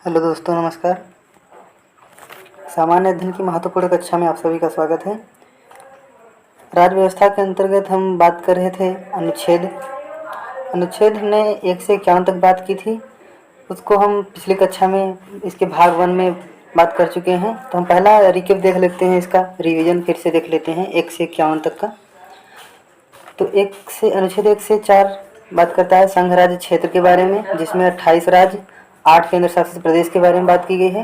Hello दोस्तों, नमस्कार। सामान्य अध्ययन की महत्वपूर्ण कक्षा में आप सभी का स्वागत है। राज्य व्यवस्था के अंतर्गत हम बात कर रहे थे अनुच्छेद हमने 1 से 51 तक बात की थी। उसको हम पिछली कक्षा में इसके भाग 1 में बात कर चुके हैं। तो हम पहला रिकेप देख लेते हैं, इसका रिवीजन फिर से देख लेते हैं 1 से 51 तक का। तो अनुच्छेद 1 से 4 बात करता है संघ राज्य क्षेत्र के बारे में, जिसमें 28 राज्य 8 केंद्र शासित प्रदेश के बारे में बात की गई है।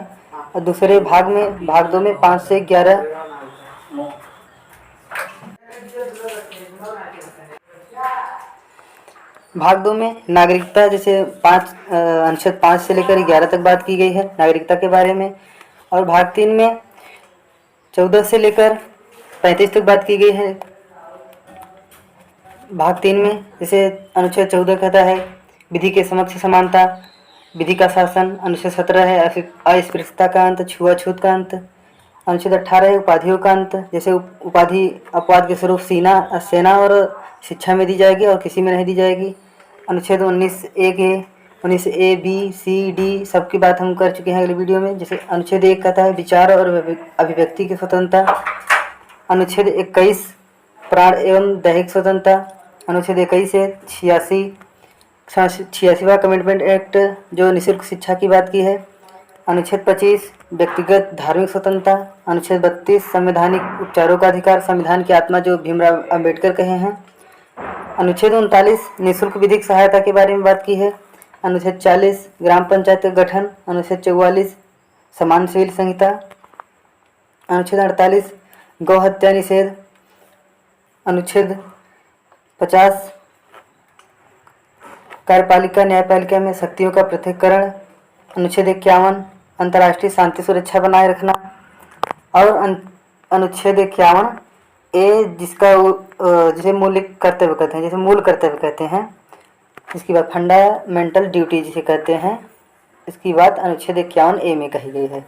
और दूसरे भाग 2 में 5 से 11 भाग 2 में नागरिकता, जैसे अनुच्छेद 5 से लेकर 11 तक बात की गई है नागरिकता के बारे में। और भाग 3 में 14 से लेकर 35 तक बात की गई है। भाग 3 में जैसे अनुच्छेद 14 कहता है विधि के समक्ष समानता, विधि का शासन। अनुच्छेद 17 है अस्पृश्यता का अंत, छुआछूत का अंत। अनुच्छेद 18 है उपाधियों का अंत, जैसे उपाधि अपवाद के स्वरूप सेना और शिक्षा में दी जाएगी और किसी में नहीं दी जाएगी। अनुच्छेद 19 ए बी सी डी सबकी बात हम कर चुके हैं अगले वीडियो में। जैसे अनुच्छेद 1 कहता है विचार और अभिव्यक्ति की स्वतंत्रता। अनुच्छेद 21 प्राण एवं दैहिक स्वतंत्रता। अनुच्छेद 21 है 86वां कमिटमेंट एक्ट, जो निःशुल्क शिक्षा की बात की है। अनुच्छेद 25 व्यक्तिगत धार्मिक स्वतंत्रता। अनुच्छेद 32 संवैधानिक उपचारों का अधिकार, संविधान की आत्मा, जो भीमराव अंबेडकर कहे हैं। अनुच्छेद 39 निःशुल्क विधिक सहायता के बारे में बात की है। अनुच्छेद 40 ग्राम पंचायत का गठन। अनुच्छेद 44 समान सिविल संहिता। अनुच्छेद 48 गौ हत्या निषेध। अनुच्छेद 50 कार्यपालिका न्यायपालिका में शक्तियों का पृथक्करण। अनुच्छेद 51 अंतर्राष्ट्रीय शांति सुरक्षा बनाए रखना। और अनुच्छेद 51 ए, जिसे मूल कर्तव्य कहते हैं, इसकी बात फंडामेंटल ड्यूटी जिसे कहते हैं, इसकी बात अनुच्छेद 51 ए में कही गई है।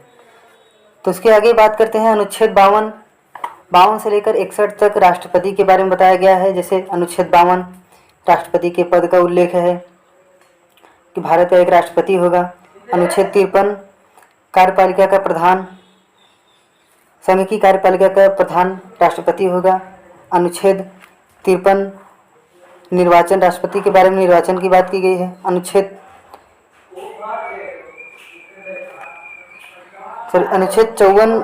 तो उसके आगे बात करते हैं अनुच्छेद 52 से लेकर 61 तक राष्ट्रपति के बारे में बताया गया है। जैसे अनुच्छेद 52 राष्ट्रपति के पद का उल्लेख है कि भारत का एक राष्ट्रपति होगा। अनुच्छेद 53 कार्यपालिका का प्रधान, संघ की कार्यपालिका का प्रधान राष्ट्रपति होगा। अनुच्छेद 53 निर्वाचन, राष्ट्रपति के बारे में निर्वाचन की बात की गई है। अनुच्छेद 54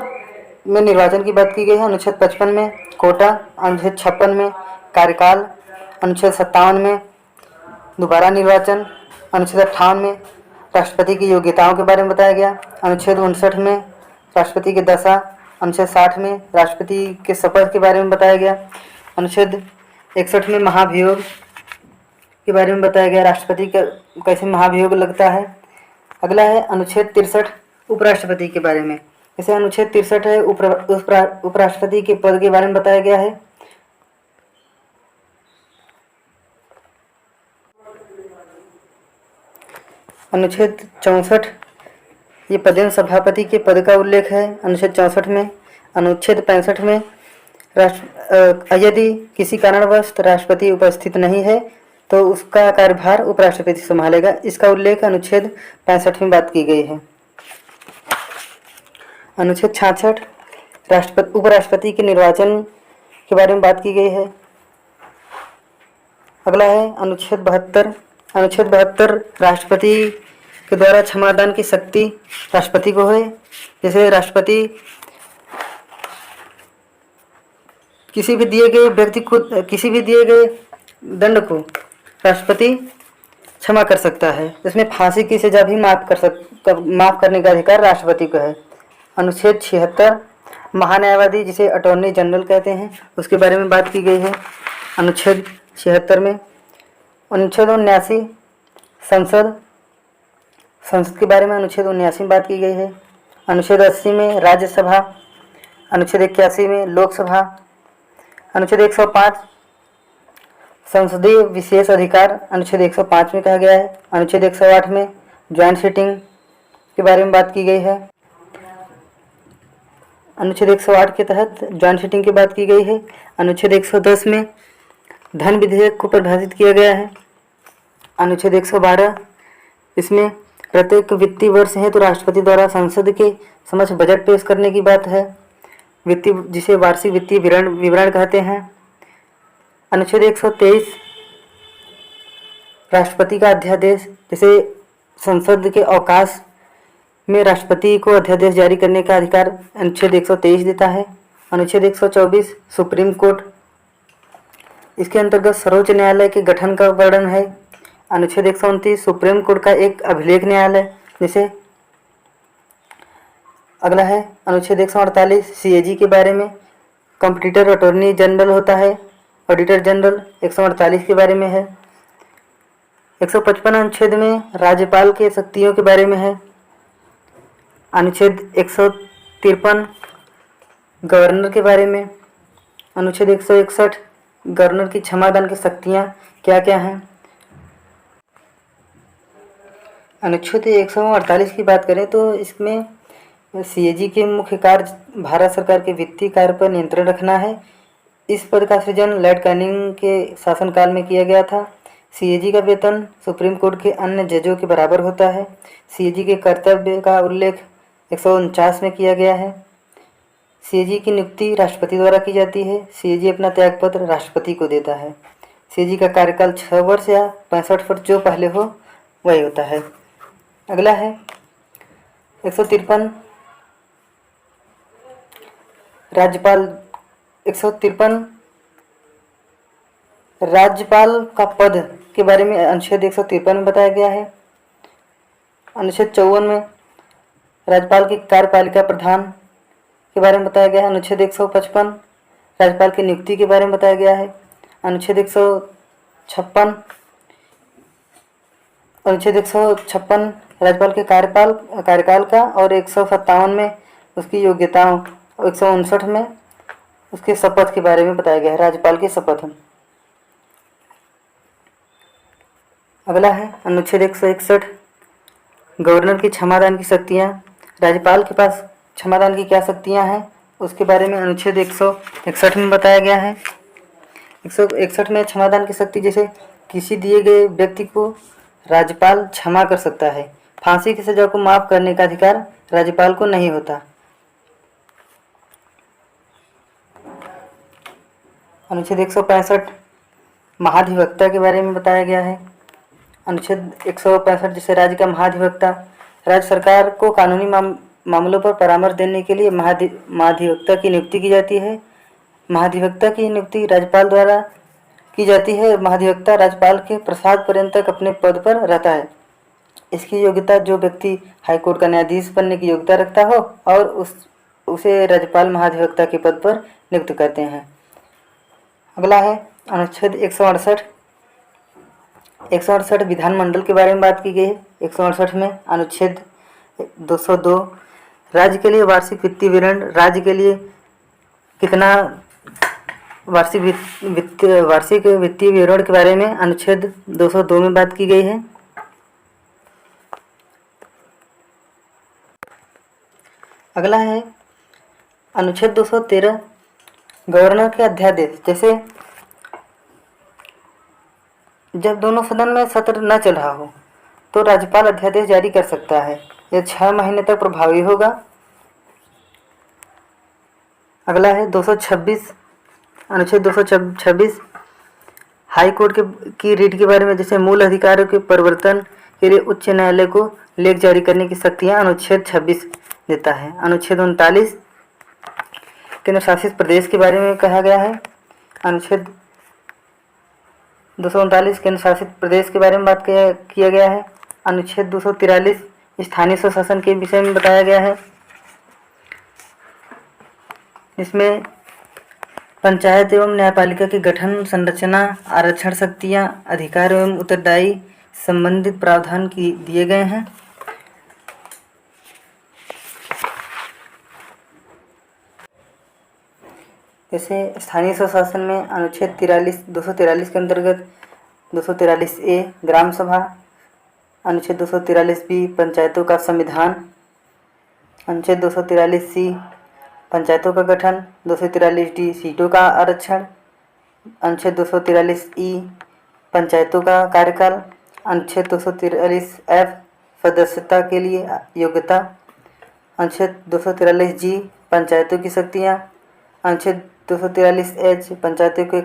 में निर्वाचन की बात की गई है। अनुच्छेद 55 में कोटा। अनुच्छेद 56 में कार्यकाल। अनुच्छेद 57 में दोबारा निर्वाचन। अनुच्छेद 58 में राष्ट्रपति की योग्यताओं के बारे में बताया गया। अनुच्छेद 59 में राष्ट्रपति की दशा। अनुच्छेद 60 में राष्ट्रपति के शपथ के बारे में बताया गया। अनुच्छेद 61 में महाभियोग के बारे में बताया गया, राष्ट्रपति का कैसे महाभियोग लगता है। अगला है अनुच्छेद 63 उपराष्ट्रपति के बारे में। जैसे अनुच्छेद 63 है उपराष्ट्रपति के पद के बारे में बताया गया है। अनुच्छेद 64 ये पदेन सभापति के पद का उल्लेख है अनुच्छेद 64 में। अनुच्छेद 65 में यदि किसी कारणवश राष्ट्रपति उपस्थित नहीं है तो उसका कार्यभार उपराष्ट्रपति संभालेगा, इसका उल्लेख अनुच्छेद 65 में बात की गई है। अनुच्छेद 66 उपराष्ट्रपति के निर्वाचन के बारे में बात की गई है। अगला है अनुच्छेद 72। अनुच्छेद 72 राष्ट्रपति के द्वारा क्षमादान की शक्ति राष्ट्रपति को है। जैसे राष्ट्रपति किसी भी दिए गए व्यक्ति को, किसी भी दिए गए दंड को राष्ट्रपति क्षमा कर सकता है। इसमें फांसी की सजा भी माफ करने का अधिकार राष्ट्रपति को है। अनुच्छेद 76 महान्यायवादी, जिसे अटॉर्नी जनरल कहते हैं, उसके बारे में बात की गई है अनुच्छेद 76 में। अनुच्छेद 79 संसद के बारे में अनुच्छेद 79 में बात की गई है। अनुच्छेद 80 में राज्यसभा। अनुच्छेद 81 में लोकसभा। अनुच्छेद 105 संसदीय विशेष अधिकार अनुच्छेद 105 में कहा गया है। अनुच्छेद 108 में ज्वाइंट सिटिंग के बारे में बात की गई है। अनुच्छेद 108 के तहत ज्वाइंट सिटिंग की बात की गई है। अनुच्छेद 110 में धन विधेयक को परिभाषित किया गया है। अनुच्छेद 112 इसमें प्रत्येक वित्तीय वर्ष है तो राष्ट्रपति द्वारा संसद के समक्ष बजट पेश करने की बात है, वित्तीय जिसे वार्षिक वित्तीय विवरण कहते हैं। अनुच्छेद 123 राष्ट्रपति का अध्यादेश, जैसे संसद के अवकाश में राष्ट्रपति को अध्यादेश जारी करने का अधिकार अनुच्छेद 123 देता है। अनुच्छेद 124 सुप्रीम कोर्ट, इसके अंतर्गत सर्वोच्च न्यायालय के गठन का वर्णन है। अनुच्छेद 129 सुप्रीम कोर्ट का एक अभिलेख न्यायालय। जैसे अगला है अनुच्छेद 148 सीएजी के बारे में, कॉम्पिटिटर अटॉर्नी जनरल होता है, ऑडिटर जनरल 148 के बारे में है। 155 अनुच्छेद में राज्यपाल के शक्तियों के बारे में है। अनुच्छेद 153 गवर्नर के बारे में। अनुच्छेद 161 गवर्नर की क्षमादान की शक्तियाँ क्या क्या हैं। अनुच्छेद 148 की बात करें तो इसमें सीएजी के मुख्य कार्य भारत सरकार के वित्तीय कार्य पर नियंत्रण रखना है। इस पद का सृजन लॉर्ड कैनिंग के शासनकाल में किया गया था। सीएजी का वेतन सुप्रीम कोर्ट के अन्य जजों के बराबर होता है। सीएजी के कर्तव्य का उल्लेख 149 में किया गया है। सीएजी की नियुक्ति राष्ट्रपति द्वारा की जाती है। सीएजी अपना त्यागपत्र राष्ट्रपति को देता है। सीएजी का कार्यकाल 6 वर्ष या 65 वर्ष जो पहले हो वही होता है। अगला है 153 राज्यपाल। 153 राज्यपाल का पद के बारे में अनुच्छेद 153 में बताया गया है। अनुच्छेद 54 में राज्यपाल की कार्यपालिका प्रधान के बारे में बताया गया है। अनुच्छेद 155 राज्यपाल की नियुक्ति के बारे में बताया गया है। अनुच्छेद 156 राज्यपाल के कार्यकाल का, और 157 में उसकी योग्यताओं, 159 में उसके शपथ के बारे में बताया गया है, राज्यपाल की शपथ। अगला है अनुच्छेद 161 गवर्नर की क्षमादान की शक्तियाँ। राज्यपाल के पास क्षमादान की क्या शक्तियाँ हैं उसके बारे में अनुच्छेद 161 में बताया गया है। 161 में क्षमादान की शक्ति, जैसे किसी दिए गए व्यक्ति को राज्यपाल क्षमा कर सकता है। फांसी की सजा को माफ करने का अधिकार राज्यपाल को नहीं होता। अनुच्छेद 165 महाधिवक्ता के बारे में बताया गया है। अनुच्छेद 165 जैसे राज्य का महाधिवक्ता, राज्य सरकार को कानूनी मामलों पर परामर्श देने के लिए महाधिवक्ता की नियुक्ति की जाती है। महाधिवक्ता की नियुक्ति राज्यपाल द्वारा की जाती है। महाधिवक्ता राज्यपाल के प्रसाद पर्यंत तक अपने पद पर रहता है। इसकी योग्यता, जो व्यक्ति हाईकोर्ट का न्यायाधीश बनने की योग्यता रखता हो और उसे राज्यपाल महाधिवक्ता के पद पर नियुक्त करते हैं। अगला है अनुच्छेद 168 विधानमंडल के बारे में बात की गई है। 168 में अनुच्छेद 202 राज्य के लिए वार्षिक वित्तीय विवरण, राज्य के लिए कितना वार्षिक वित्तीय विवरण के बारे में अनुच्छेद 202 में बात की गई है। अगला है अनुच्छेद 213 गवर्नर के अध्यादेश। जैसे जब दोनों सदन में सत्र न चल रहा हो तो राज्यपाल अध्यादेश जारी कर सकता है। यह 6 महीने तक प्रभावी होगा। अगला है 226 अनुच्छेद 226 हाई कोर्ट की रीट के बारे में, जैसे मूल अधिकारों के परिवर्तन के लिए उच्च न्यायालय को लेख जारी करने की शक्तियाँ अनुच्छेद 26 देता है। अनुच्छेद 39 केंद्र शासित प्रदेश के बारे में कहा गया है। अनुच्छेद 239 केंद्र शासित प्रदेश के बारे में बात किया गया है। अनुच्छेद 243 स्थानीय स्वशासन के विषय में बताया गया है। इसमें पंचायत एवं न्यायपालिका की गठन, संरचना, आरक्षण शक्तियाँ, अधिकार एवं उत्तरदायी संबंधित प्रावधान दिए गए हैं। जैसे स्थानीय स्वशासन में अनुच्छेद 243 के अंतर्गत 243A ग्राम सभा, अनुच्छेद 243B पंचायतों का संविधान, अनुच्छेद 243C पंचायतों का गठन, 243D सीटों का आरक्षण, अनुच्छेद 243E पंचायतों का कार्यकाल, अनुच्छेद 243F सदस्यता के लिए योग्यता। अनुच्छेद 243 जी पंचायतों की शक्तियाँ। अनुच्छेद 243 एच पंचायतों के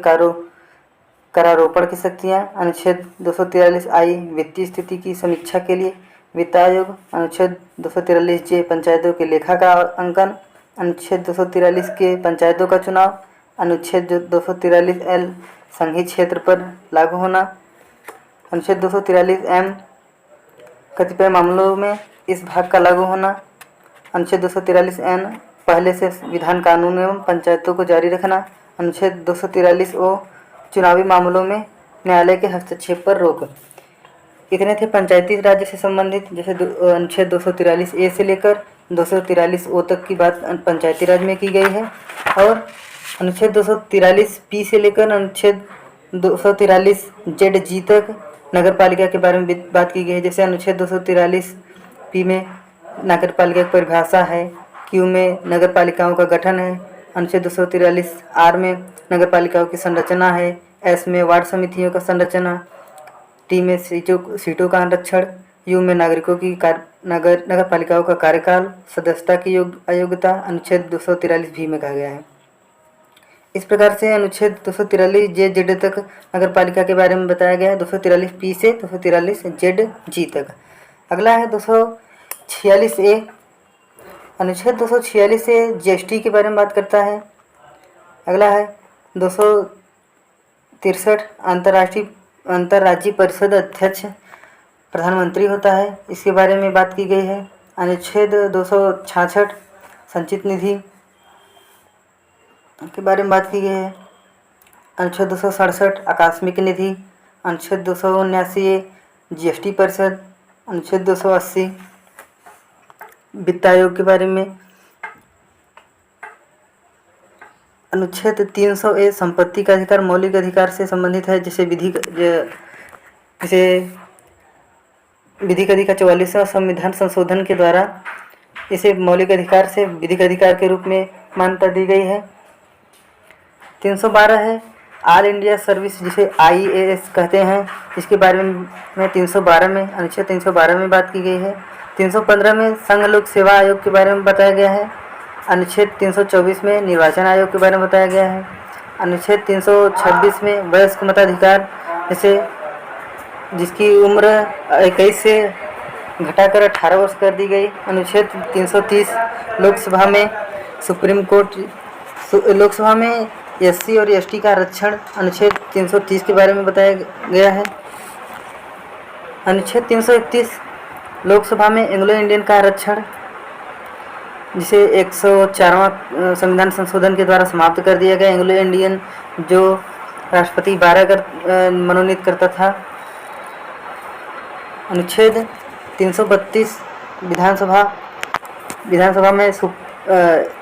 करारोपण की शक्तियाँ। अनुच्छेद 243 आई वित्तीय स्थिति की समीक्षा के लिए वित्त आयोग। अनुच्छेद 243 जे पंचायतों के लेखा का अंकन। अनुच्छेद 243 के पंचायतों का चुनाव। अनुच्छेद 243 एल संघीय क्षेत्र पर लागू होना। अनुच्छेद 243 एम कतिपय मामलों में इस भाग का लागू होना। अनुच्छेद 243 एन पहले से विधान कानून एवं पंचायतों को जारी रखना। अनुच्छेद 243 ओ चुनावी मामलों में न्यायालय के हस्तक्षेप पर रोक। इतने थे पंचायती राज्य से संबंधित, जैसे अनुच्छेद 243 ए से लेकर 243 ओ तक की बात पंचायती राज में की गई है। और अनुच्छेद 243 पी से लेकर अनुच्छेद 243 जेड जी तक नगर पालिका के बारे में बात की गई है। जैसे अनुच्छेद 243 पी में नगर पालिका की परिभाषा है, क्यू में नगर पालिकाओं का गठन है, अनुच्छेद 243 आर में नगर पालिकाओं की संरचना है, एस में वार्ड समितियों का संरचना, टी में सीटों का आरक्षण, यू में नागरिकों की नगर पालिकाओं का कार्यकाल, सदस्यता की अयोग्यता अनुच्छेद 243 भी में कहा गया है। इस प्रकार से अनुच्छेद 243 जे जेड तक नगर पालिका के बारे में बताया गया है, 243 पी से 243 जेड जी तक। अगला है 246 ए। अनुच्छेद 246 ए जीएसटी के बारे में बात करता है। अगला है 263 अंतर्राज्यीय परिषद अध्यक्ष प्रधानमंत्री होता है, इसके बारे में बात की गई है। अनुच्छेद 266 संचित निधि के बारे में बात की गई है। अनुच्छेद 267 आकस्मिक निधि। अनुच्छेद 279 जीएसटी परिषद। अनुच्छेद 280 वित्त आयोग के बारे में। अनुच्छेद 300 ए संपत्ति का अधिकार मौलिक अधिकार से संबंधित है, जैसे विधिक अधिकार 44वां संविधान संशोधन के द्वारा इसे मौलिक अधिकार से विधिक अधिकार के रूप में मान्यता दी गई है। 312 है ऑल इंडिया सर्विस, जिसे IAS कहते हैं, इसके बारे में 312 में अनुच्छेद 312 में बात की गई है। 315 में संघ लोक सेवा आयोग के बारे में बताया गया है। अनुच्छेद 324 में निर्वाचन आयोग के बारे में बताया गया है। अनुच्छेद 326 में वयस्क मताधिकार, जैसे जिसकी उम्र 21 से घटाकर 18 वर्ष कर दी गई। अनुच्छेद 330 लोकसभा में सुप्रीम कोर्ट, लोकसभा में SC और ST का आरक्षण अनुच्छेद 330 के बारे में बताया गया है। अनुच्छेद 331 लोकसभा में एंग्लो इंडियन का आरक्षण, जिसे 104वां संविधान संशोधन के द्वारा समाप्त कर दिया गया। एंग्लो इंडियन जो राष्ट्रपति 12 मनोनीत करता था। अनुच्छेद 332 विधानसभा में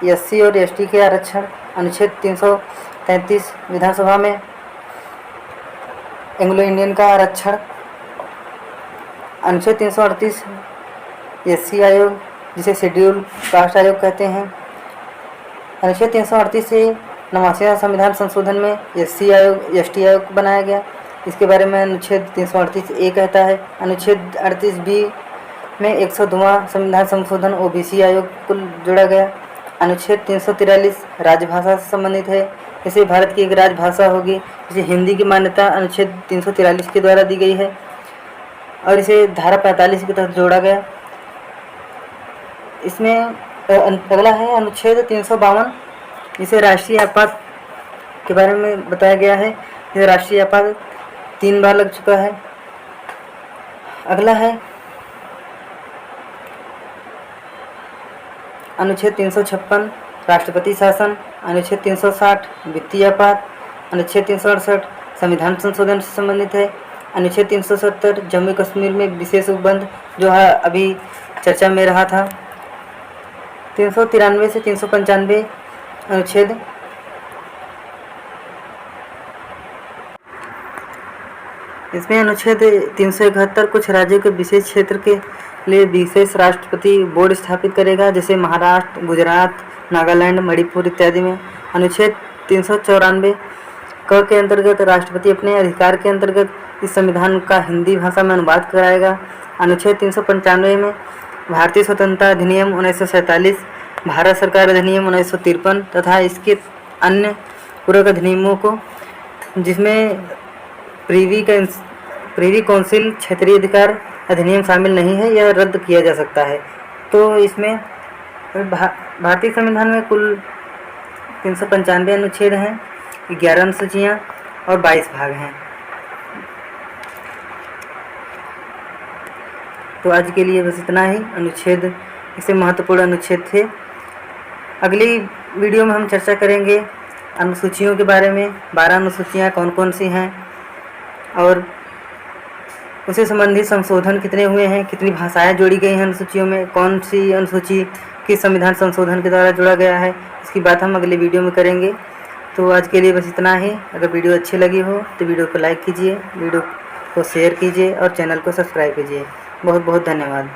SC और ST के आरक्षण। अनुच्छेद 333 विधानसभा में एंग्लो इंडियन का आरक्षण। अनुच्छेद 338 SC आयोग, जिसे शेड्यूल कास्ट आयोग कहते हैं। अनुच्छेद 338 से 89वां संविधान संशोधन में SC आयोग ST आयोग बनाया गया, इसके बारे में अनुच्छेद 338 ए कहता है। अनुच्छेद 38 बी में 102वां संविधान संशोधन OBC आयोग को जोड़ा गया। अनुच्छेद 343 राजभाषा से संबंधित है, इसे भारत की एक राजभाषा होगी, जिसे हिंदी की मान्यता अनुच्छेद 343 के द्वारा दी गई है और इसे धारा 45 के तहत जोड़ा गया। इसमें अगला है अनुच्छेद 352, जिसे राष्ट्रीय आपात के बारे में बताया गया है। यह राष्ट्रीय आपात 3 बार लग चुका है। अगला है अनुच्छेद 356 राष्ट्रपति शासन। अनुच्छेद 360 वित्तीय आपात। अनुच्छेद 368 संविधान संशोधन से संबंधित है। अनुच्छेद 370 जम्मू कश्मीर में विशेष उपबंध, जो है अभी चर्चा में रहा था। 393 से 395 अनुच्छेद। इसमें अनुच्छेद 371 कुछ राज्यों के विशेष क्षेत्र के लिए विशेष राष्ट्रपति बोर्ड स्थापित करेगा, जैसे महाराष्ट्र, गुजरात, नागालैंड, मणिपुर इत्यादि में। अनुच्छेद 394 क के अंतर्गत राष्ट्रपति अपने अधिकार के अंतर्गत इस संविधान का हिंदी भाषा में अनुवाद कराएगा। अनुच्छेद 395 में भारतीय स्वतंत्रता अधिनियम 1947, भारत सरकार अधिनियम 1953 तथा इसके अन्य पूरक अधिनियमों को, जिसमें प्रीवी काउंसिल क्षेत्रीय अधिकार अधिनियम शामिल नहीं है, यह रद्द किया जा सकता है। तो इसमें भारतीय संविधान में कुल 395 अनुच्छेद हैं, 11 अनुसूचियाँ और 22 भाग हैं। तो आज के लिए बस इतना ही। अनुच्छेद इससे महत्वपूर्ण अनुच्छेद थे। अगली वीडियो में हम चर्चा करेंगे अनुसूचियों के बारे में। 12 अनुसूचियाँ कौन कौन सी हैं और उससे संबंधित संशोधन कितने हुए हैं, कितनी भाषाएं जोड़ी गई हैं अनुसूचियों में, कौन सी अनुसूची किस संविधान संशोधन के द्वारा जोड़ा गया है, इसकी बात हम अगले वीडियो में करेंगे। तो आज के लिए बस इतना ही। अगर वीडियो अच्छी लगी हो तो वीडियो को लाइक कीजिए, वीडियो को शेयर कीजिए और चैनल को सब्सक्राइब कीजिए। बहुत बहुत धन्यवाद।